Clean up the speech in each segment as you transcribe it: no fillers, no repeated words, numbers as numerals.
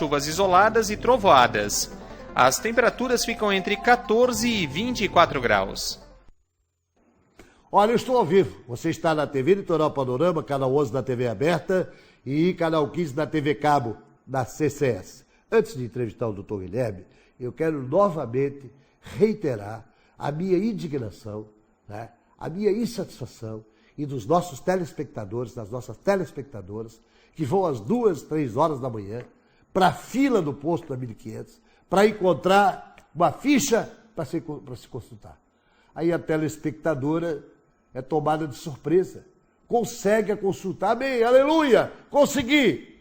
chuvas isoladas e trovoadas. As temperaturas ficam entre 14 e 24 graus. Olha, eu estou ao vivo. Você está na TV Litoral Panorama, canal 11 da TV aberta e canal 15 da TV Cabo, da CCS. Antes de entrevistar o Dr. Guilherme, eu quero novamente reiterar a minha indignação, né, a minha insatisfação e dos nossos telespectadores, das nossas telespectadoras, que vão às 2, 3 horas da manhã para a fila do posto da 1500 para encontrar uma ficha para se consultar. Aí a telespectadora é tomada de surpresa, consegue a consulta, amém, aleluia, consegui.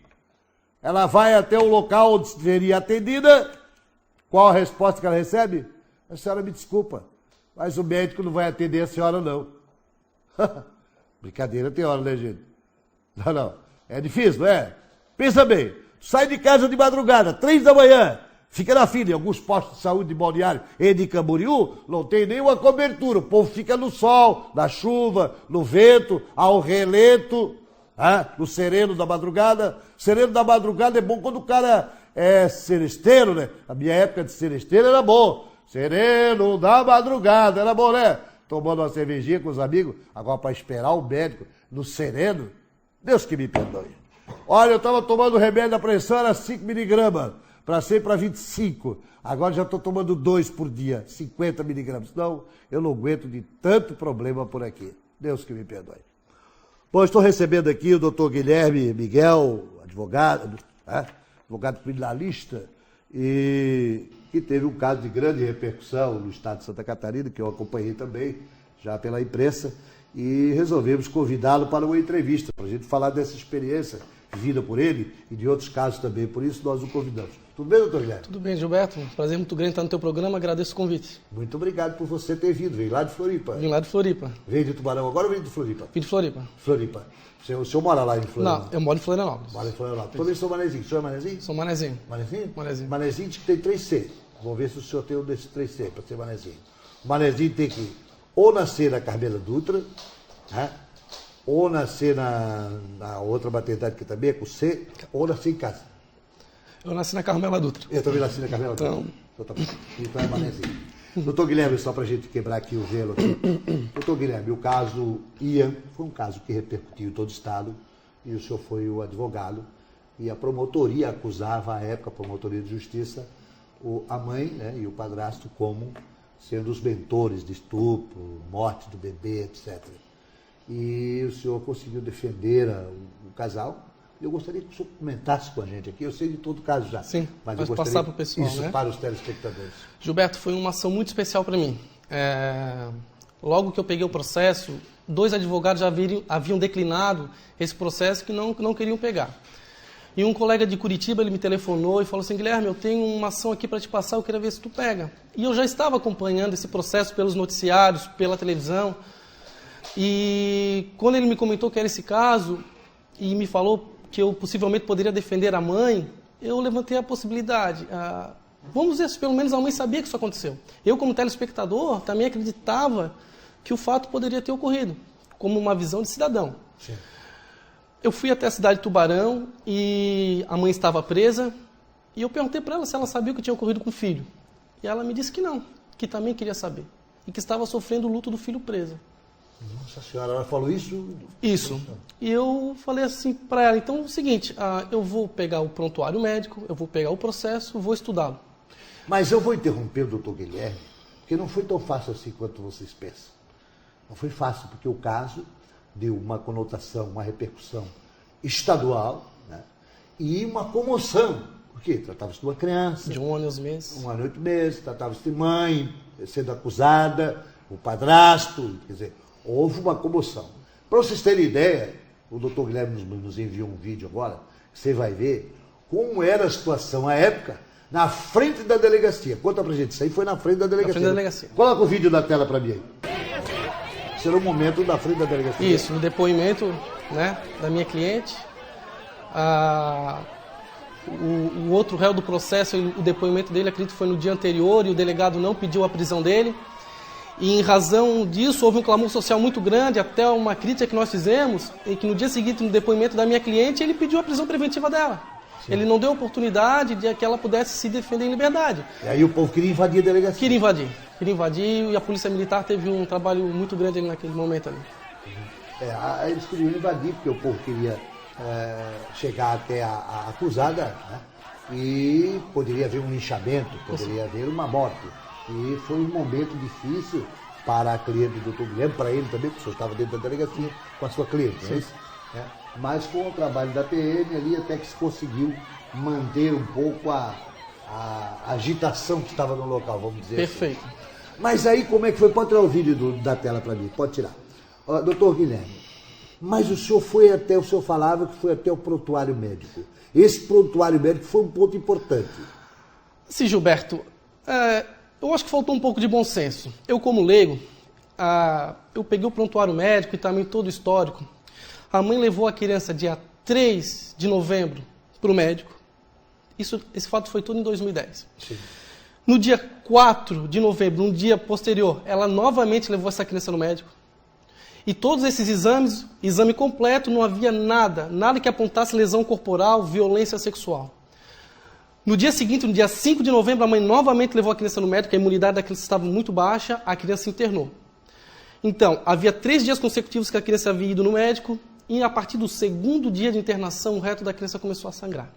Ela vai até o local onde seria atendida, qual a resposta que ela recebe? A senhora me desculpa, mas o médico não vai atender a senhora não. Brincadeira tem hora, né, gente? Não, é difícil, não é? Pensa bem, sai de casa de madrugada, 3 da manhã, fica na fila. Em alguns postos de saúde de Balneário e de Camboriú, não tem nenhuma cobertura. O povo fica no sol, na chuva, no vento, ao relento, no sereno da madrugada. Sereno da madrugada é bom quando o cara é seresteiro, né? A minha época de seresteiro era bom. Sereno da madrugada, era bom, né? Tomando uma cervejinha com os amigos. Agora, para esperar o médico no sereno, Deus que me perdoe. Olha, eu estava tomando remédio da pressão, era 5 miligramas. Para 100 para 25. Agora já estou tomando 2 por dia, 50 miligramas. Não, eu não aguento de tanto problema por aqui. Deus que me perdoe. Bom, estou recebendo aqui o doutor Guilherme Miguel, advogado criminalista, e que teve um caso de grande repercussão no estado de Santa Catarina, que eu acompanhei também, já pela imprensa, e resolvemos convidá-lo para uma entrevista, para a gente falar dessa experiência vivida por ele e de outros casos também. Por isso nós o convidamos. Tudo bem, doutor Guilherme? Tudo bem, Gilberto. Prazer muito grande estar no teu programa. Agradeço o convite. Muito obrigado por você ter vindo. Veio lá de Floripa. Vim lá de Floripa. Veio de Tubarão agora ou veio de Floripa? Vim de Floripa. Floripa. O senhor mora lá em Floripa? Não, eu moro em Florianópolis. Mora em Florianópolis. Também sou manezinho. O senhor é manezinho? Sou manezinho. Manezinho? Manezinho. Manezinho diz que tem 3C. Vamos ver se o senhor tem um desses 3C para ser manezinho. O manezinho tem que ou nascer na Carmela Dutra, né? Ou nascer na outra maternidade que também é com C, ou nascer em casa. Eu nasci na Carmela Dutra. Eu também nasci na Carmela Dutra. Então é manezinho. Doutor Guilherme, só para a gente quebrar aqui o gelo aqui. Doutor Guilherme, o caso Ian foi um caso que repercutiu em todo o estado, e o senhor foi o advogado, e a promotoria acusava, à época, a promotoria de justiça, a mãe, né, e o padrasto como sendo os mentores de estupro, morte do bebê, etc. E o senhor conseguiu defender o casal. Eu gostaria que o senhor comentasse com a gente aqui. Eu sei de todo o caso já. Sim, mas eu gostaria passar para o pessoal, isso, né? Para os telespectadores. Gilberto, foi uma ação muito especial para mim. Logo que eu peguei o processo, 2 advogados já haviam declinado esse processo que não queriam pegar. E um colega de Curitiba, ele me telefonou e falou assim: Guilherme, eu tenho uma ação aqui para te passar, eu queria ver se tu pega. E eu já estava acompanhando esse processo pelos noticiários, pela televisão. E quando ele me comentou que era esse caso e me falou que eu possivelmente poderia defender a mãe, eu levantei a possibilidade. Vamos ver se pelo menos a mãe sabia que isso aconteceu. Eu, como telespectador, também acreditava que o fato poderia ter ocorrido, como uma visão de cidadão. Sim. Eu fui até a cidade de Tubarão e a mãe estava presa, e eu perguntei para ela se ela sabia o que tinha ocorrido com o filho. E ela me disse que não, que também queria saber, e que estava sofrendo o luto do filho preso. Nossa senhora, ela falou isso? Isso. E eu falei assim para ela: então é o seguinte, eu vou pegar o prontuário médico, eu vou pegar o processo, vou estudá-lo. Mas eu vou interromper o doutor Guilherme, porque não foi tão fácil assim quanto vocês pensam. Não foi fácil, porque o caso deu uma conotação, uma repercussão estadual, né? E uma comoção. Por quê? Tratava-se de uma criança. De 1 ano e 11 meses. 1 ano e 8 meses, tratava-se de mãe, sendo acusada, o padrasto, quer dizer, houve uma comoção. Para vocês terem ideia, o doutor Guilherme nos enviou um vídeo agora, que você vai ver como era a situação à época, na frente da delegacia. Conta pra gente, isso aí foi na frente da delegacia. Na frente da delegacia. Coloca o vídeo na tela pra mim aí. Será o momento da frente da delegacia. Isso, no depoimento, né, da minha cliente. O outro réu do processo, o depoimento dele, acredito que foi no dia anterior, e o delegado não pediu a prisão dele. E em razão disso, houve um clamor social muito grande, até uma crítica que nós fizemos, e que no dia seguinte, no depoimento da minha cliente, ele pediu a prisão preventiva dela. Ele não deu oportunidade de que ela pudesse se defender em liberdade. E aí o povo queria invadir a delegacia. Queria invadir, e a Polícia Militar teve um trabalho muito grande ali naquele momento ali. Eles queriam invadir, porque o povo queria chegar até a acusada, né? E poderia haver um linchamento, poderia haver uma morte. E foi um momento difícil para a cliente do Dr. Guilherme, para ele também, porque o senhor estava dentro da delegacia com a sua cliente, não é isso? Mas com o trabalho da PM ali até que se conseguiu manter um pouco a agitação que estava no local, vamos dizer Perfeito. assim. Mas aí como é que foi? Pode tirar o vídeo da tela para mim, pode tirar. Doutor Guilherme, mas o senhor falava que foi até o prontuário médico. Esse prontuário médico foi um ponto importante. Sim, Gilberto, eu acho que faltou um pouco de bom senso. Eu, como leigo, eu peguei o prontuário médico e também todo o histórico. A mãe levou a criança dia 3 de novembro para o médico. Esse fato foi tudo em 2010. Sim. No dia 4 de novembro, um dia posterior, ela novamente levou essa criança no médico. E todos esses exames, exame completo, não havia nada que apontasse lesão corporal, violência sexual. No dia seguinte, no dia 5 de novembro, a mãe novamente levou a criança no médico, a imunidade da criança estava muito baixa, a criança se internou. Então, havia 3 dias consecutivos que a criança havia ido no médico, e a partir do segundo dia de internação, o reto da criança começou a sangrar.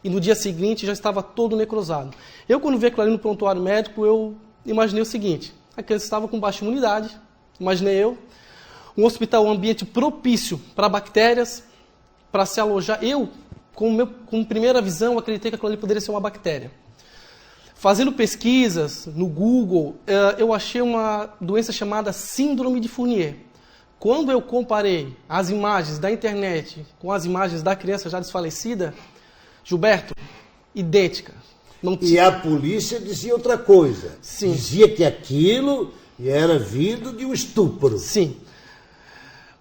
E no dia seguinte já estava todo necrosado. Eu, quando vi aquilo ali no prontuário médico, eu imaginei o seguinte: a criança estava com baixa imunidade, imaginei eu, um hospital, um ambiente propício para bactérias, para se alojar. Eu, com primeira visão, acreditei que aquilo ali poderia ser uma bactéria. Fazendo pesquisas no Google, eu achei uma doença chamada Síndrome de Fournier. Quando eu comparei as imagens da internet com as imagens da criança já desfalecida, Gilberto, idêntica. E a polícia dizia outra coisa. Sim. Dizia que aquilo era vindo de um estupro. Sim.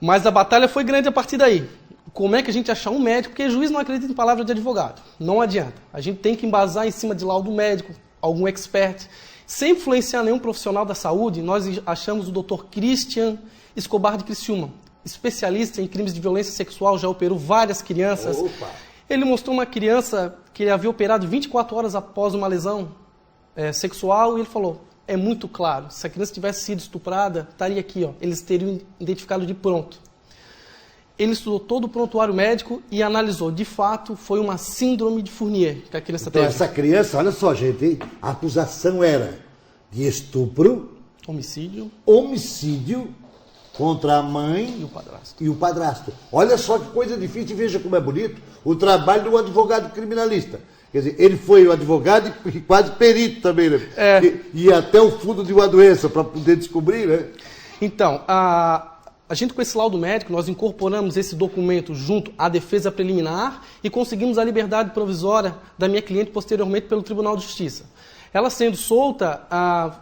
Mas a batalha foi grande a partir daí. Como é que a gente achar um médico? Porque juiz não acredita em palavra de advogado. Não adianta. A gente tem que embasar em cima de laudo médico, algum expert. Sem influenciar nenhum profissional da saúde, nós achamos o Dr. Christian Escobar de Criciúma, especialista em crimes de violência sexual, já operou várias crianças. Opa. Ele mostrou uma criança que ele havia operado 24 horas após uma lesão sexual, e ele falou: é muito claro, se a criança tivesse sido estuprada, estaria aqui, ó, eles teriam identificado de pronto. Ele estudou todo o prontuário médico e analisou. De fato, foi uma síndrome de Fournier que a criança teve. Essa criança, olha só, gente, hein? A acusação era de estupro, homicídio contra a mãe e o padrasto. Olha só que coisa difícil, veja como é bonito o trabalho do advogado criminalista. Quer dizer, ele foi o advogado e quase perito também, né? E até o fundo de uma doença para poder descobrir, né? Então, a gente com esse laudo médico, nós incorporamos esse documento junto à defesa preliminar e conseguimos a liberdade provisória da minha cliente posteriormente pelo Tribunal de Justiça. Ela sendo solta,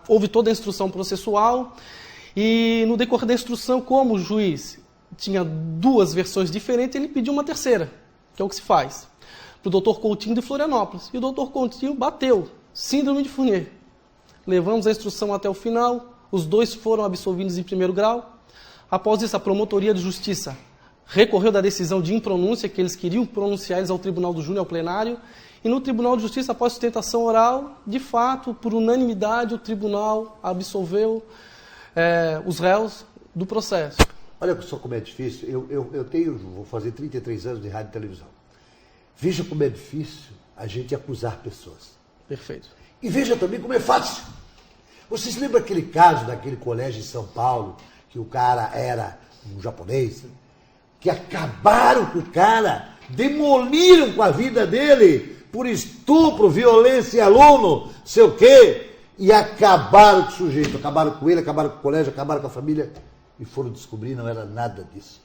houve toda a instrução processual e no decorrer da instrução, como o juiz tinha 2 versões diferentes, ele pediu uma terceira, que é o que se faz, para o Dr. Coutinho de Florianópolis. E o Dr. Coutinho bateu, síndrome de Fournier. Levamos a instrução até o final, os 2 foram absolvidos em primeiro grau. Após isso, a Promotoria de Justiça recorreu da decisão de impronúncia, que eles queriam pronunciar eles ao Tribunal do Júri, ao plenário, e no Tribunal de Justiça, após sustentação oral, de fato, por unanimidade, o tribunal absolveu os réus do processo. Olha só como é difícil. Vou fazer 33 anos de rádio e televisão. Veja como é difícil a gente acusar pessoas. Perfeito. E veja também como é fácil. Vocês lembram aquele caso daquele colégio em São Paulo, que o cara era um japonês, que acabaram com o cara, demoliram com a vida dele por estupro, violência e aluno, sei o quê, e acabaram com o sujeito, acabaram com ele, acabaram com o colégio, acabaram com a família, e foram descobrir não era nada disso.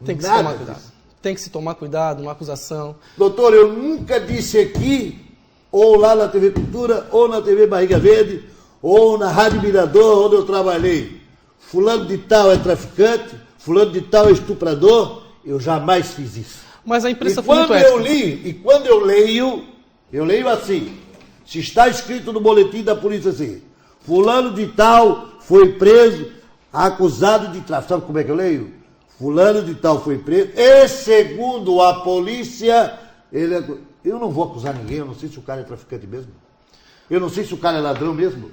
Tem que se tomar cuidado. Tem que se tomar cuidado, uma acusação. Doutor, eu nunca disse aqui, ou lá na TV Cultura, ou na TV Barriga Verde, ou na Rádio Mirador, onde eu trabalhei, fulano de tal é traficante, fulano de tal é estuprador. Eu jamais fiz isso. Mas a imprensa foi muito ética. E quando eu leio assim, se está escrito no boletim da polícia assim, fulano de tal foi preso, acusado de tráfico. Sabe como é que eu leio? Fulano de tal foi preso, e segundo a polícia, ele Eu não vou acusar ninguém, eu não sei se o cara é traficante mesmo. Eu não sei se o cara é ladrão mesmo.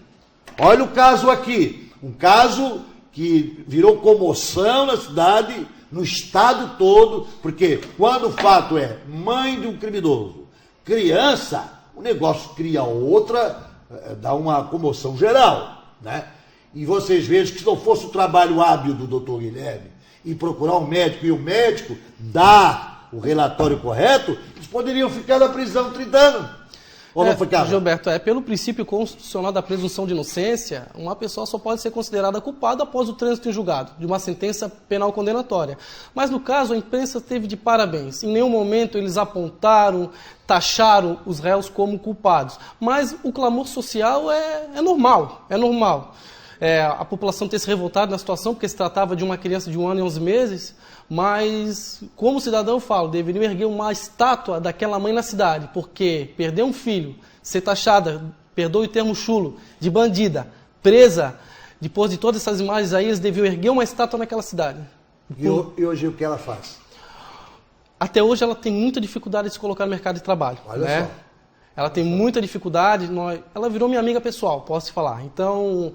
Olha o caso aqui. Um caso que virou comoção na cidade, no estado todo, porque quando o fato é mãe de um criminoso, criança, o negócio cria outra, dá uma comoção geral, né? E vocês vejam que se não fosse o trabalho hábil do doutor Guilherme e procurar um médico e o médico dar o relatório correto, eles poderiam ficar na prisão 30 anos. Ou não ficava? Gilberto, pelo princípio constitucional da presunção de inocência, uma pessoa só pode ser considerada culpada após o trânsito em julgado de uma sentença penal condenatória. Mas no caso, a imprensa esteve de parabéns. Em nenhum momento eles apontaram, taxaram os réus como culpados. Mas o clamor social é normal, é normal. A população ter se revoltado na situação, porque se tratava de uma criança de 1 ano e 11 meses, mas, como cidadão, eu falo, deveriam erguer uma estátua daquela mãe na cidade, porque perder um filho, ser taxada, perdoe o termo chulo, de bandida, presa, depois de todas essas imagens aí, eles deviam erguer uma estátua naquela cidade. E hoje o que ela faz? Até hoje ela tem muita dificuldade de se colocar no mercado de trabalho. Olha só. Ela tem muita dificuldade, ela virou minha amiga pessoal, posso te falar. Então,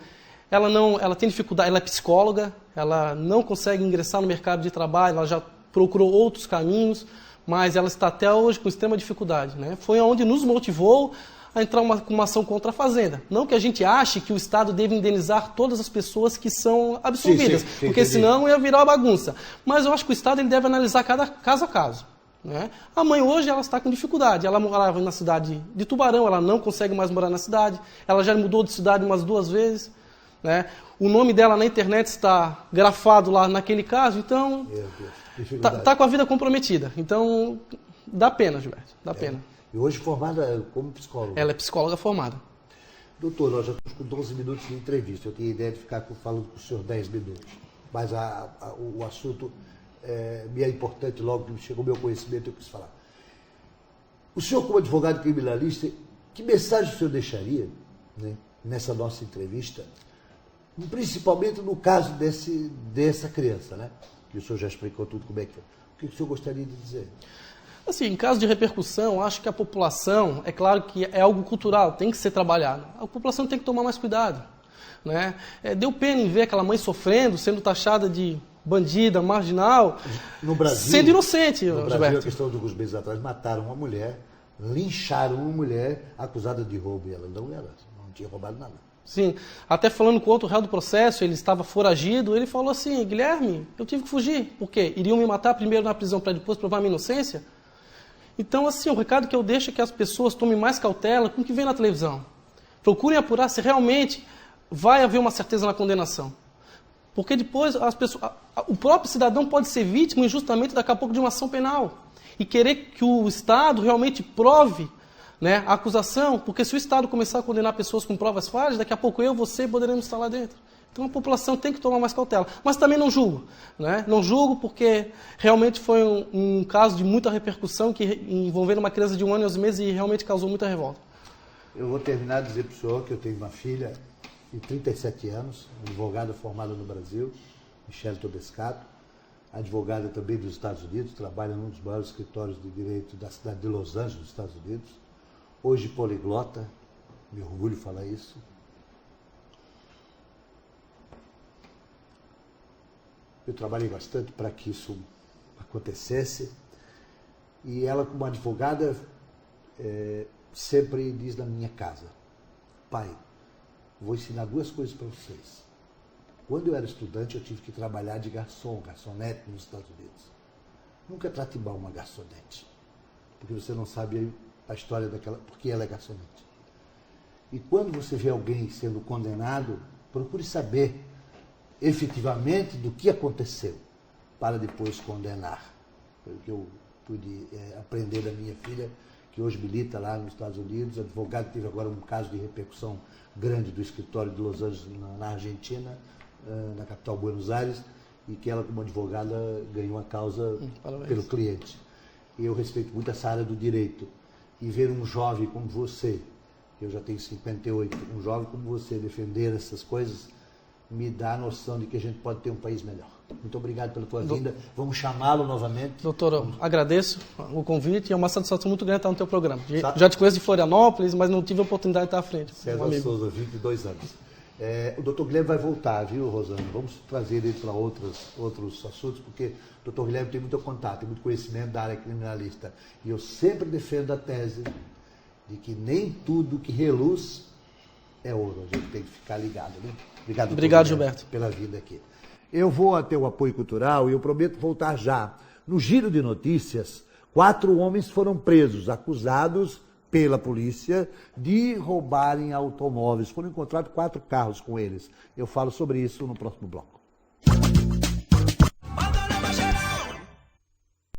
ela tem dificuldade, ela é psicóloga, ela não consegue ingressar no mercado de trabalho, ela já procurou outros caminhos, mas ela está até hoje com extrema dificuldade, né? Foi onde nos motivou a entrar com uma ação contra a Fazenda. Não que a gente ache que o Estado deve indenizar todas as pessoas que são absolvidas, sim, porque entendi. senão ia virar uma bagunça. Mas eu acho que o Estado ele deve analisar cada caso a caso. Né? A mãe hoje ela está com dificuldade, ela morava na cidade de Tubarão, ela não consegue mais morar na cidade, ela já mudou de cidade umas 2 vezes, né? O nome dela na internet está grafado lá naquele caso, então está com a vida comprometida. Então dá pena, Gilberto, dá pena. E hoje formada como psicóloga. Ela é psicóloga formada. Doutor, nós já estamos com 12 minutos de entrevista, eu tinha ideia de ficar falando com o senhor 10 minutos, mas o assunto me é importante, logo que chegou ao meu conhecimento, eu quis falar. O senhor, como advogado criminalista, que mensagem o senhor deixaria, né, nessa nossa entrevista, principalmente no caso dessa criança, né? Que o senhor já explicou tudo como é que foi. O que o senhor gostaria de dizer? Assim, em caso de repercussão, acho que a população, é claro que é algo cultural, tem que ser trabalhado. A população tem que tomar mais cuidado, né? Deu pena em ver aquela mãe sofrendo, sendo taxada de bandida, marginal, no Brasil, sendo inocente, no Brasil, Gilberto. a questão de alguns meses atrás, mataram uma mulher, lincharam uma mulher acusada de roubo, e ela não tinha roubado nada. Sim, até falando com outro réu do processo, ele estava foragido, ele falou assim, Guilherme, eu tive que fugir, por quê? Iriam me matar primeiro na prisão para depois provar minha inocência? Então, assim, o recado que eu deixo é que as pessoas tomem mais cautela com o que vem na televisão. Procurem apurar se realmente vai haver uma certeza na condenação. Porque depois o próprio cidadão pode ser vítima injustamente daqui a pouco de uma ação penal. E querer que o Estado realmente prove, né, a acusação, porque se o Estado começar a condenar pessoas com provas falhas, daqui a pouco eu e você poderemos estar lá dentro. Então a população tem que tomar mais cautela. Mas também não julgo, né? Não julgo porque realmente foi um caso de muita repercussão que envolvendo uma criança de 1 ano e 11 meses e realmente causou muita revolta. Eu vou terminar de dizer para o senhor que eu tenho uma filha de 37 anos, advogada formada no Brasil, Michele Todescato, advogada também dos Estados Unidos, trabalha num dos maiores escritórios de direito da cidade de Los Angeles, nos Estados Unidos, hoje poliglota, me orgulho de falar isso. Eu trabalhei bastante para que isso acontecesse e ela, como advogada, sempre diz na minha casa, pai, vou ensinar 2 coisas para vocês. Quando eu era estudante, eu tive que trabalhar de garçonete nos Estados Unidos. Nunca trate mal uma garçonete, porque você não sabe a história daquela, porque ela é garçonete. E quando você vê alguém sendo condenado, procure saber efetivamente do que aconteceu, para depois condenar. Foi o que eu pude aprender da minha filha, que hoje milita lá nos Estados Unidos, advogado, teve agora um caso de repercussão grande do escritório de Los Angeles, na Argentina, na capital Buenos Aires, e que ela, como advogada, ganhou a causa pelo cliente. E eu respeito muito essa área do direito. E ver um jovem como você, eu já tenho 58, um jovem como você defender essas coisas, me dá a noção de que a gente pode ter um país melhor. Muito obrigado pela tua vinda. Vamos chamá-lo novamente. Doutor, agradeço o convite e é uma satisfação muito grande estar no teu programa. Já te conheço de Florianópolis, mas não tive a oportunidade de estar à frente. César Souza, 22 anos. O doutor Guilherme vai voltar, viu, Rosana? Vamos trazer ele para outros assuntos, porque o doutor Guilherme tem muito contato, tem muito conhecimento da área criminalista. E eu sempre defendo a tese de que nem tudo que reluz é ouro. A gente tem que ficar ligado, né? Obrigado, Gilberto, pela vida aqui. Eu vou até o apoio cultural e eu prometo voltar já. No giro de notícias, 4 homens foram presos, acusados pela polícia de roubarem automóveis. Foram encontrados 4 carros com eles. Eu falo sobre isso no próximo bloco.